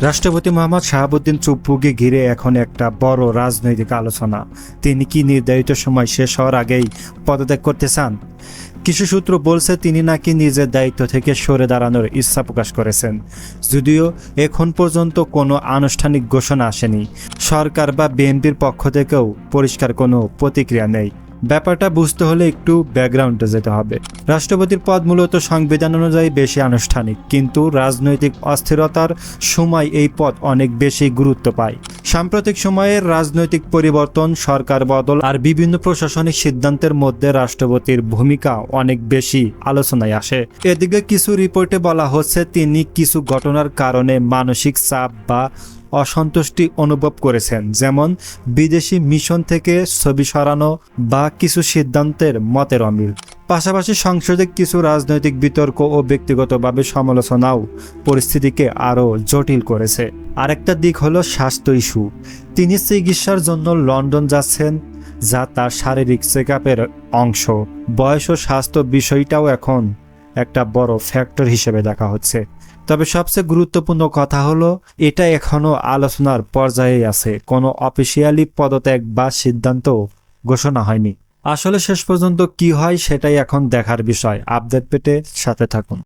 রাষ্ট্রপতি মোহাম্মদ শাহাবুদ্দিন চুপ্পুকে ঘিরে এখন একটা বড় রাজনৈতিক আলোচনা। তিনি কি নির্ধারিত সময় শেষ হওয়ার আগেই পদত্যাগ করতে চান? কিছু সূত্র বলছে তিনি নাকি নিজের দায়িত্ব থেকে সরে দাঁড়ানোর ইচ্ছা প্রকাশ করেছেন, যদিও এখন পর্যন্ত কোনো আনুষ্ঠানিক ঘোষণা আসেনি। সরকার বা বিএনপির পক্ষ থেকেও পরিষ্কার কোনো প্রতিক্রিয়া নেই। ব্যাপারটা বুঝতে হলে একটু ব্যাকগ্রাউন্ডে যেতে হবে। রাষ্ট্রপতির পদ মূলত সংবিধান অনুযায়ী বেশি আনুষ্ঠানিক, কিন্তু রাজনৈতিক অস্থিরতার সময় এই পদ অনেক বেশি গুরুত্ব পায়। সাম্প্রতিক সময়ের রাজনৈতিক পরিবর্তন, সরকার বদল আর বিভিন্ন প্রশাসনিক সিদ্ধান্তের মধ্যে রাষ্ট্রপতির ভূমিকা অনেক বেশি আলোচনায় আসে। এদিকে কিছু রিপোর্টে বলা হচ্ছে তিনি কিছু ঘটনার কারণে মানসিক চাপ বা অসন্তুষ্টি অনুভব করেছেন, যেমন বিদেশি মিশন থেকে ছবি সরানো বা কিছু সিদ্ধান্তের মতের অমিল। পাশাপাশি সংসদে কিছু রাজনৈতিক বিতর্ক ও ব্যক্তিগতভাবে সমালোচনাও পরিস্থিতিকে আরও জটিল করেছে। আরেকটা দিক হলো স্বাস্থ্য ইস্যু। তিনি চিকিৎসার জন্য লন্ডন যাচ্ছেন, যা তার শারীরিক চেকআপের অংশ। বয়স ও স্বাস্থ্য বিষয়টাও এখন একটা বড় ফ্যাক্টর হিসেবে দেখা হচ্ছে। তবে সবচেয়ে গুরুত্বপূর্ণ কথা হলো, এটা এখনও আলোচনার পর্যায়ে আছে। কোনো অফিসিয়ালি পদত্যাগ বা সিদ্ধান্ত ঘোষণা হয়নি। আসলে শেষ পর্যন্ত কি হয় সেটাই এখন দেখার বিষয়। আপডেট পেতে সাথে থাকুন।